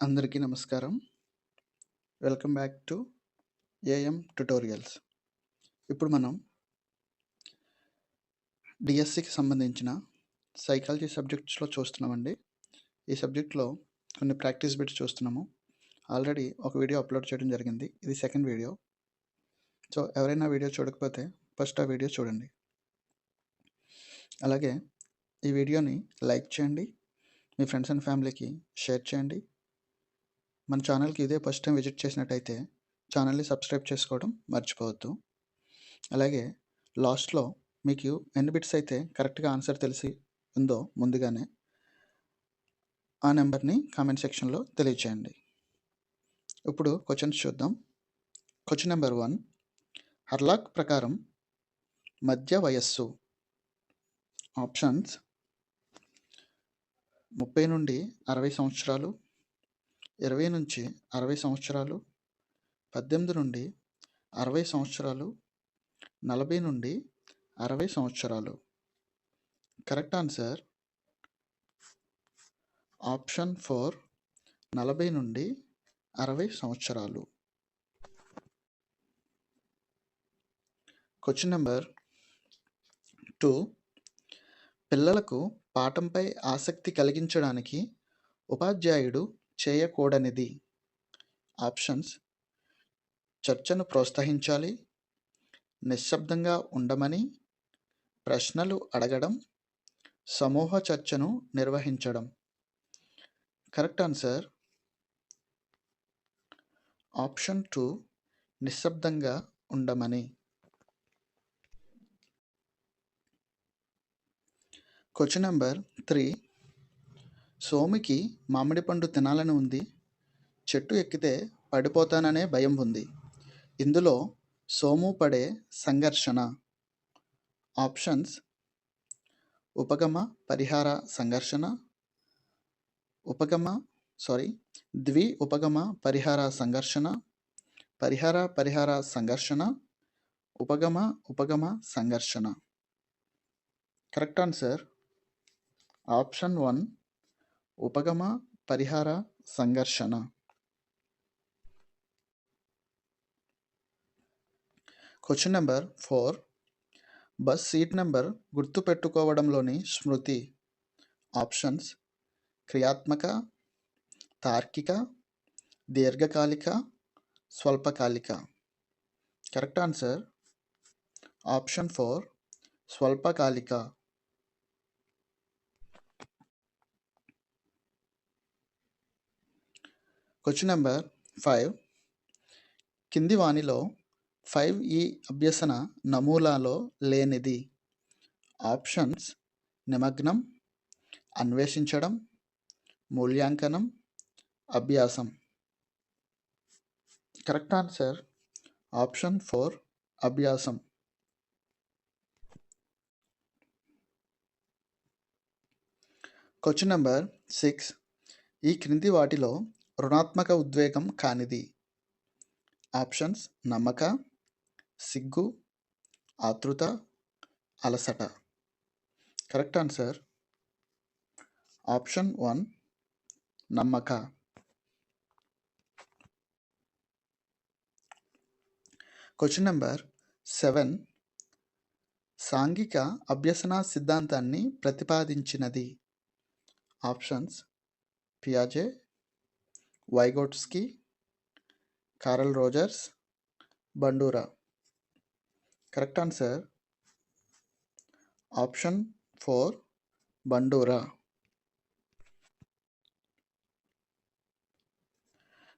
అందరికీ నమస్కారం. Welcome back to AM tutorials. ఇప్పుడు మనం డిఎస్సికి సంబంధించిన సైకాలజీ సబ్జెక్ట్స్లో చూస్తున్నామండి. ఈ సబ్జెక్ట్లో కొన్ని ప్రాక్టీస్ బిట్స్ చూస్తున్నాము. ఆల్రెడీ ఒక వీడియో అప్లోడ్ చేయడం జరిగింది. ఇది సెకండ్ వీడియో. సో ఎవరైనా వీడియో చూడకపోతే ఫస్ట్ ఆ వీడియో చూడండి. అలాగే ఈ వీడియోని లైక్ చేయండి, మీ ఫ్రెండ్స్ అండ్ ఫ్యామిలీకి షేర్ చేయండి. మన ఛానల్కి ఇదే ఫస్ట్ టైం విజిట్ చేసినట్టయితే ఛానల్ని సబ్స్క్రైబ్ చేసుకోవడం మర్చిపోవద్దు. అలాగే లాస్ట్లో మీకు ఎన్ని బిట్స్ అయితే కరెక్ట్గా ఆన్సర్ తెలిసి ఉందో ముందుగానే ఆ నెంబర్ని కామెంట్ సెక్షన్లో తెలియచేయండి. ఇప్పుడు క్వశ్చన్స్ చూద్దాం. క్వశ్చన్ నెంబర్ 1, హర్లాక్ ప్రకారం మధ్య వయస్సు ఆప్షన్స్ 30 నుండి 60 సంవత్సరాలు, 20 నుంచి 60 సంవత్సరాలు, 18 నుండి 60 సంవత్సరాలు, 40 నుండి 60 సంవత్సరాలు. కరెక్ట్ ఆన్సర్ ఆప్షన్ 4, 40 నుండి 60 సంవత్సరాలు. క్వశ్చన్ నెంబర్ 2, పిల్లలకు పాఠంపై ఆసక్తి కలిగించడానికి ఉపాధ్యాయుడు చేయకూడనిది. ఆప్షన్స్ చర్చను ప్రోత్సహించాలి, నిశ్శబ్దంగా ఉండమని, ప్రశ్నలు అడగడం, సమూహ చర్చను నిర్వహించడం. కరెక్ట్ ఆన్సర్ ఆప్షన్ 2, నిశ్శబ్దంగా ఉండమని. క్వశ్చన్ నెంబర్ 3, సోమికి మామిడి పండు తినాలని ఉంది, చెట్టు ఎక్కితే పడిపోతాననే భయం ఉంది. ఇందులో సోము పడే సంఘర్షణ. ఆప్షన్స్ ఉపగమ పరిహార సంఘర్షణ, ద్వి ఉపగమ పరిహార సంఘర్షణ, పరిహార సంఘర్షణ, ఉపగమ సంఘర్షణ. కరెక్ట్ ఆన్సర్ ఆప్షన్ 1, ఉపగమ పరిహార సంఘర్షణ. Question number 4, bus seat number గుర్తుపెట్టుకోవడంలోని స్మృతి. ఆప్షన్స్ క్రియాత్మక, తార్కిక, దీర్ఘకాలిక, స్వల్పకాలిక. కరెక్ట్ ఆన్సర్ ఆప్షన్ 4, స్వల్పకాలిక. క్వశ్చన్ నెంబర్ 5, కింది వానిలో 5E అభ్యసన నమూనాలో లేనిది. ఆప్షన్స్ నిమగ్నం, అన్వేషించడం, మూల్యాంకనం, అభ్యాసం. కరెక్ట్ ఆన్సర్ ఆప్షన్ 4, అభ్యాసం. క్వశ్చన్ నెంబర్ 6, ఈ క్రింది వాటిలో రుణాత్మక ఉద్వేగం కానిది. ఆప్షన్స్ నమ్మక, సిగ్గు, ఆతృత, అలసట. కరెక్ట్ ఆన్సర్ ఆప్షన్ 1, నమ్మక. క్వశ్చన్ నెంబర్ 7, సాంఘిక అభ్యసన సిద్ధాంతాన్ని ప్రతిపాదించినది. ఆప్షన్స్ పియాజే, Vygotsky, Carl Rogers, Bandura. Correct answer option 4, Bandura.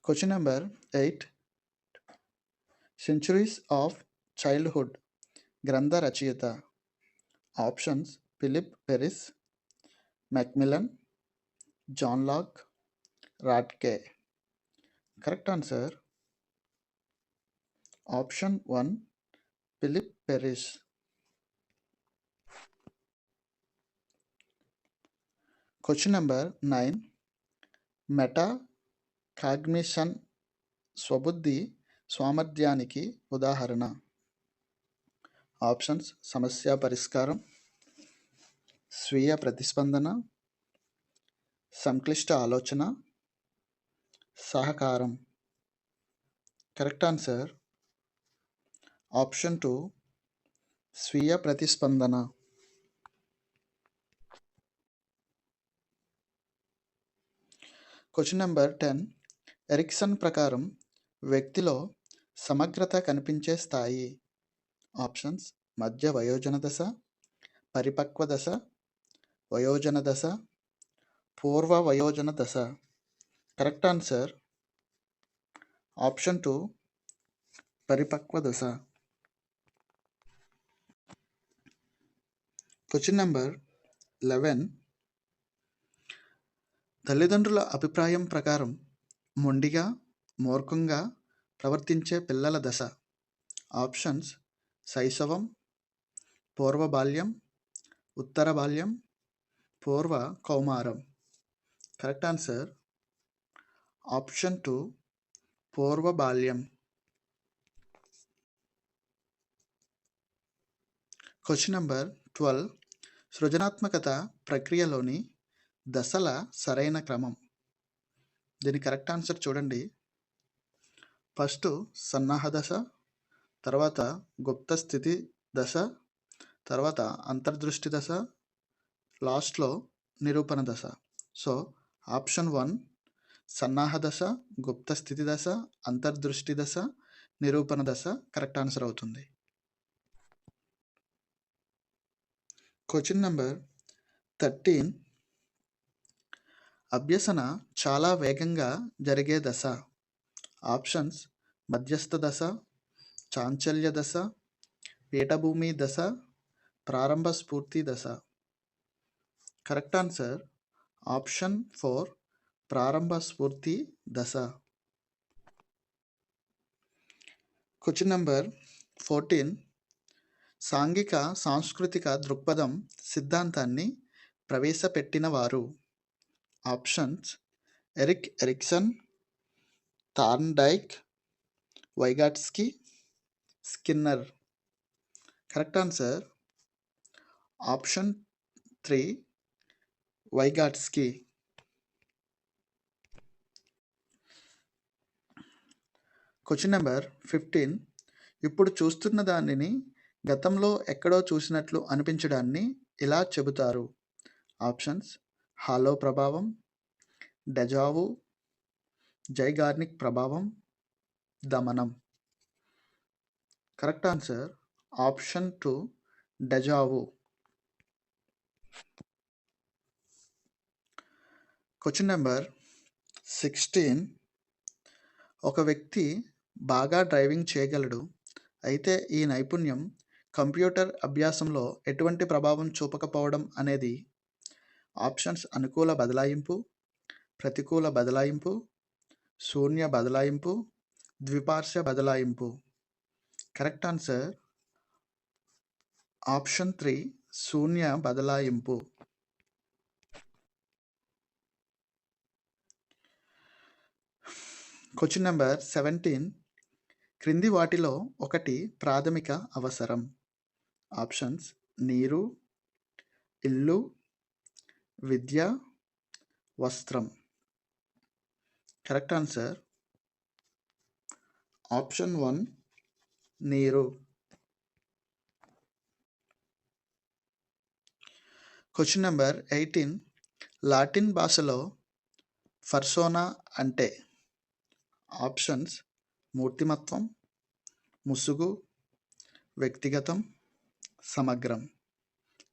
Question number 8, centuries of childhood గ్రంథ రచయిత. Options Philippe Aries, Macmillan, John Locke, Ratke. Correct answer option 1, Philippe Aries. Question number 9, metacognition స్వబుద్ధి సామర్థ్యానికి ఉదాహరణ. ఆప్షన్స్ సమస్య పరిష్కారం, స్వీయ ప్రతిస్పందన, సంక్లిష్ట ఆలోచన, సహకారం. కరెక్ట్ ఆన్సర్ ఆప్షన్ 2 స్వీయ ప్రతిస్పందన. Question number 10. ఎరిక్సన్ ప్రకారం వ్యక్తిలో సమగ్రత కనిపించే స్థాయి. ఆప్షన్స్: మధ్య వయోజన దశ, పరిపక్వ దశ, వయోజన దశ, పూర్వ వయోజన దశ. కరెక్ట్ ఆన్సర్ ఆప్షన్ 2 పరిపక్వ దశ. Question number 11. తల్లిదండ్రుల అభిప్రాయం ప్రకారం మొండిగా, మూర్ఖంగా ప్రవర్తించే పిల్లల దశ. ఆప్షన్స్: శైశవం, పూర్వ బాల్యం, ఉత్తర బాల్యం, పూర్వ కౌమారం. కరెక్ట్ ఆన్సర్ ఆప్షన్ 2 పూర్వ బాల్యం. Question number 12. సృజనాత్మకత ప్రక్రియలోని దశల సరైన క్రమం. దీని కరెక్ట్ ఆన్సర్ చూడండి. ఫస్ట్ సన్నాహ దశ, తర్వాత గుప్త స్థితి దశ, తర్వాత అంతర్దృష్టి దశ, లాస్ట్లో నిరూపణ దశ. సో ఆప్షన్ 1 సన్నాహ దశ, గుప్త స్థితి దశ, అంతర్దృష్టి దశ, నిరూపణ దశ కరెక్ట్ ఆన్సర్ అవుతుంది. Question number 13. అభ్యసన చాలా వేగంగా జరిగే దశ. ఆప్షన్స్: మధ్యస్థ దశ, చాంచల్య దశ, పీఠభూమి దశ, ప్రారంభ స్ఫూర్తి దశ. కరెక్ట్ ఆన్సర్ ఆప్షన్ 4 ప్రారంభ స్ఫూర్తి దశ. Question number 14. సాంఘిక సాంస్కృతిక దృక్పథం సిద్ధాంతాన్ని ప్రవేశపెట్టిన వారు. Options: Erik Erikson, Thorndike, Vygotsky, Skinner. Correct answer option 3 Vygotsky. Question number 15. ఇప్పుడు చూస్తున్న దానిని గతంలో ఎక్కడో చూసినట్లు అనిపించడాన్ని ఇలా చెబుతారు. ఆప్షన్స్: హాలో ప్రభావం, డెజావు, జైగార్నిక్ ప్రభావం, దమనం. Correct answer option 2 deja vu. Question number 16. ఒక వ్యక్తి బాగా డ్రైవింగ్ చేయగలడు, అయితే ఈ నైపుణ్యం కంప్యూటర్ అభ్యాసంలో ఎటువంటి ప్రభావం చూపకపోవడం అనేది. ఆప్షన్స్: అనుకూల బదలాయింపు, ప్రతికూల బదలాయింపు, శూన్య బదలాయింపు, ద్విపార్శ్వ బదలాయింపు. కరెక్ట్ ఆన్సర్ ఆప్షన్ 3 శూన్య బదలాయింపు. Question number 17. క్రింది వాటిలో ఒకటి ప్రాథమిక అవసరం. ఆప్షన్స్: నీరు, ఇల్లు, విద్య, వస్త్రం. కరెక్ట్ ఆన్సర్ ఆప్షన్ 1 నీరు. Question number 18. లాటిన్ భాషలో పర్సోనా అంటే. ఆప్షన్స్: మూర్తిమత్వం, ముసుగు, వ్యక్తిగతం, సమగ్రం.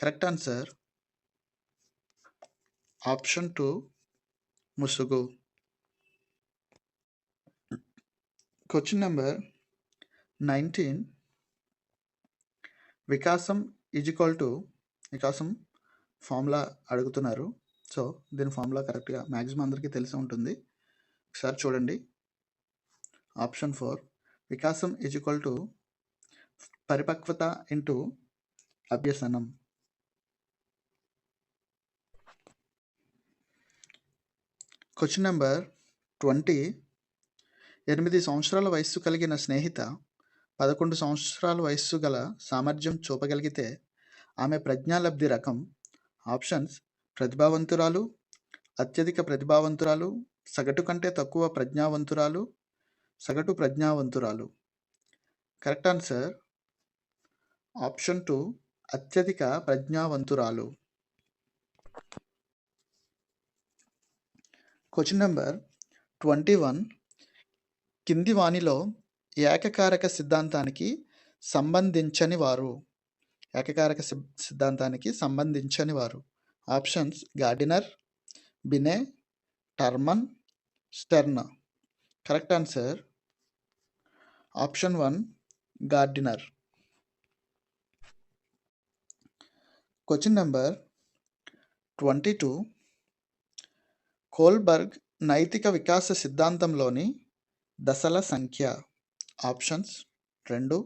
కరెక్ట్ ఆన్సర్ ఆప్షన్ 2 ముసుగు. Question number 19. వికాసం ఫార్ములా అడుగుతున్నారు. సో దీని ఫార్ములా కరెక్ట్గా మ్యాక్సిమం అందరికీ తెలిసి ఉంటుంది. ఒకసారి చూడండి. ఆప్షన్ 4 వికాసం పరిపక్వత ఇంటూ అభ్యసనం. Question number 20. 8 సంవత్సరాల వయస్సు కలిగిన స్నేహిత 11 సంవత్సరాల వయస్సు గల సామర్థ్యం చూపగలిగితే ఆమె ప్రజ్ఞాలబ్ధి రకం. ఆప్షన్స్: ప్రతిభావంతురాలు, అత్యధిక ప్రతిభావంతురాలు, సగటు కంటే తక్కువ ప్రజ్ఞావంతురాలు, సగటు ప్రజ్ఞావంతురాలు. కరెక్ట్ ఆన్సర్ ఆప్షన్ 2 అత్యధిక ప్రజ్ఞావంతురాలు. క్వశ్చన్ నెంబర్ 21 కింది వానిలో ఏకకారక సిద్ధాంతానికి సంబంధించని వారు. ఏకకారక సిద్ధాంతానికి సంబంధించని వారు. Options Gardner, Binet, Terman, Stern. Correct answer option 1 Gardner. Question number 22 Kohlberg నైతిక వికాస సిద్ధాంతంలోని దశల సంఖ్య. Options 2,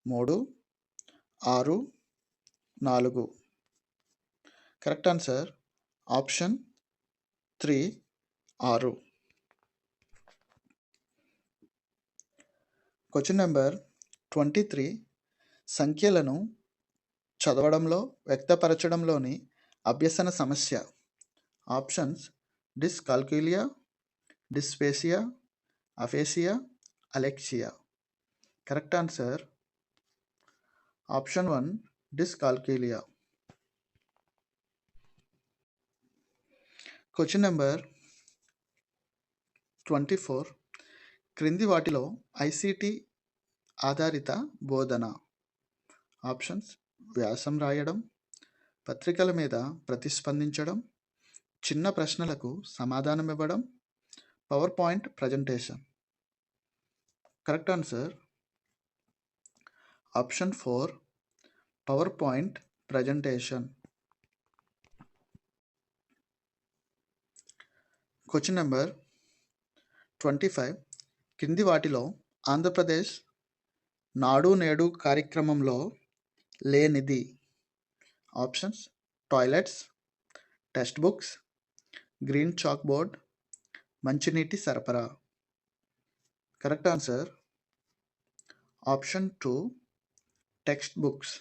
3, 6, 4. Correct answer option 3 6. Question number 23 సంఖ్యలను చదవడంలో వ్యక్తపరచడంలోని అభ్యసన సమస్య. Options dyscalculia, dysphasia, aphasia, alexia. Correct answer option 1 dyscalculia. Question number 24 క్రింది వాటిలో ఐసిటి ఆధారిత బోధన. ఆప్షన్స్ వ్యాసం రాయడం, పత్రికల మీద ప్రతిస్పందించడం, చిన్న ప్రశ్నలకు సమాధానం ఇవ్వడం, power point presentation. Correct answer option 4 power point presentation. Question number 25 కింది వాటిలో ఆంధ్రప్రదేశ్ నాడు నేడు కార్యక్రమంలో లేనిది. Options toilets, text books, green chalk board, మంచినీటి సరఫరా. Correct answer option 2 text books.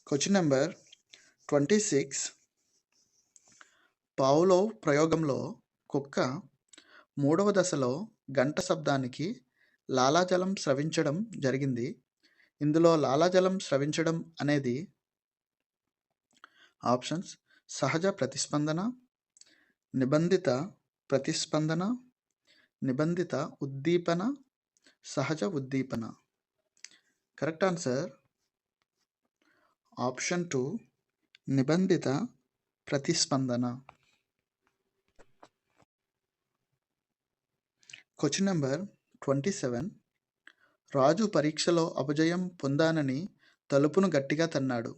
Question number 26 Pavlov ప్రయోగంలో కుక్క 3వ దశలో గంట శబ్దానికి లాలాజలం స్రవించడం జరిగింది. ఇందులో లాలాజలం స్రవించడం అనేది ఆప్షన్స్ సహజ ప్రతిస్పందన, నిబంధిత ప్రతిస్పందన, నిబంధిత ఉద్దీపన, సహజ ఉద్దీపన. కరెక్ట్ ఆన్సర్ ఆప్షన్ 2 నిబంధిత ప్రతిస్పందన. క్వశ్చన్ నెంబర్ 27 రాజు పరీక్షలో అపజయం పొందానని తలుపును గట్టిగా తన్నాడు.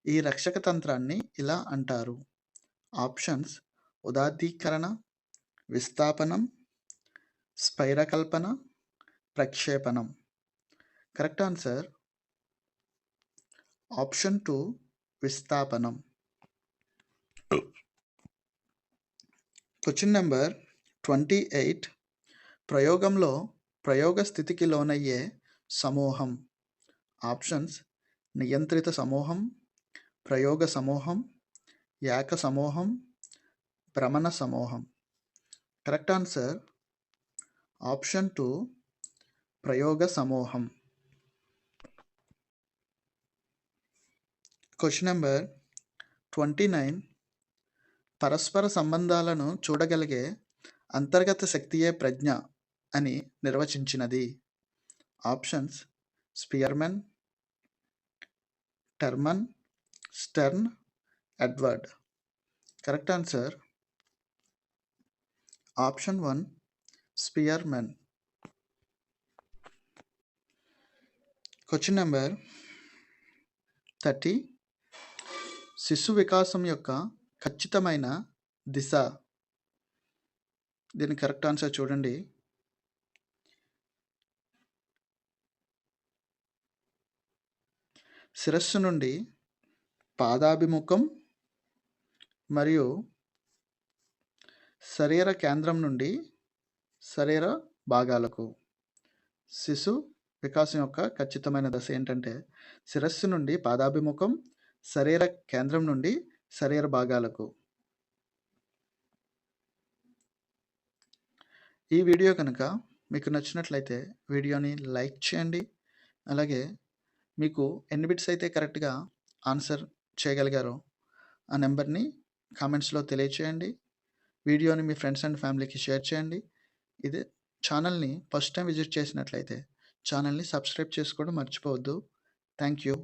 ఈ రక్షక తంత్రాన్ని ఇలా అంటారు. ఆప్షన్స్ ఉదాత్తీకరణ, విస్థాపనం, స్ఫైరకల్పన, ప్రక్షేపణం. కరెక్ట్ ఆన్సర్ ఆప్షన్ 2 విస్థాపనం. క్వశ్చన్ నెంబర్ 28 ప్రయోగంలో ప్రయోగ స్థితికి లోనయ్యే సమూహం. ఆప్షన్స్ నియంత్రిత సమూహం, ప్రయోగ సమూహం, ఏక సమూహం, భ్రమణ సమూహం. కరెక్ట్ ఆన్సర్ ఆప్షన్ 2 ప్రయోగ సమూహం. క్వశ్చన్ నెంబర్ 29 పరస్పర సంబంధాలను చూడగలిగే అంతర్గత శక్తియే ప్రజ్ఞ అని నిర్వచించినది. Options Spearman, Terman, Stern, Edward. Correct answer option 1 Spearman. Question number 30 శిశు వికాసం యొక్క ఖచ్చితమైన దిశ. దీని కరెక్ట్ ఆన్సర్ చూడండి. శిరస్సు నుండి పాదాభిముఖం మరియు శరీర కేంద్రం నుండి శరీర భాగాలకు. శిశు వికాసం యొక్క ఖచ్చితమైన దశ ఏంటంటే శిరస్సు నుండి పాదాభిముఖం, శరీర కేంద్రం నుండి శరీర భాగాలకు. ఈ వీడియో కనుక మీకు నచ్చినట్లయితే వీడియోని లైక్ చేయండి. అలాగే మీకు ఎన్ని బిట్స్ అయితే కరెక్ట్‌గా ఆన్సర్ చేయగలిగారో ఆ నంబర్‌ని కామెంట్స్‌లో తెలియచేయండి. వీడియోని మీ ఫ్రెండ్స్ అండ్ ఫ్యామిలీకి షేర్ చేయండి. ఇదే ఛానల్‌ని ఫస్ట్ టైమ్ విజిట్ చేసినట్లయితే ఛానల్‌ని సబ్స్క్రైబ్ చేసుకోవడం మర్చిపోవద్దు. Thank you.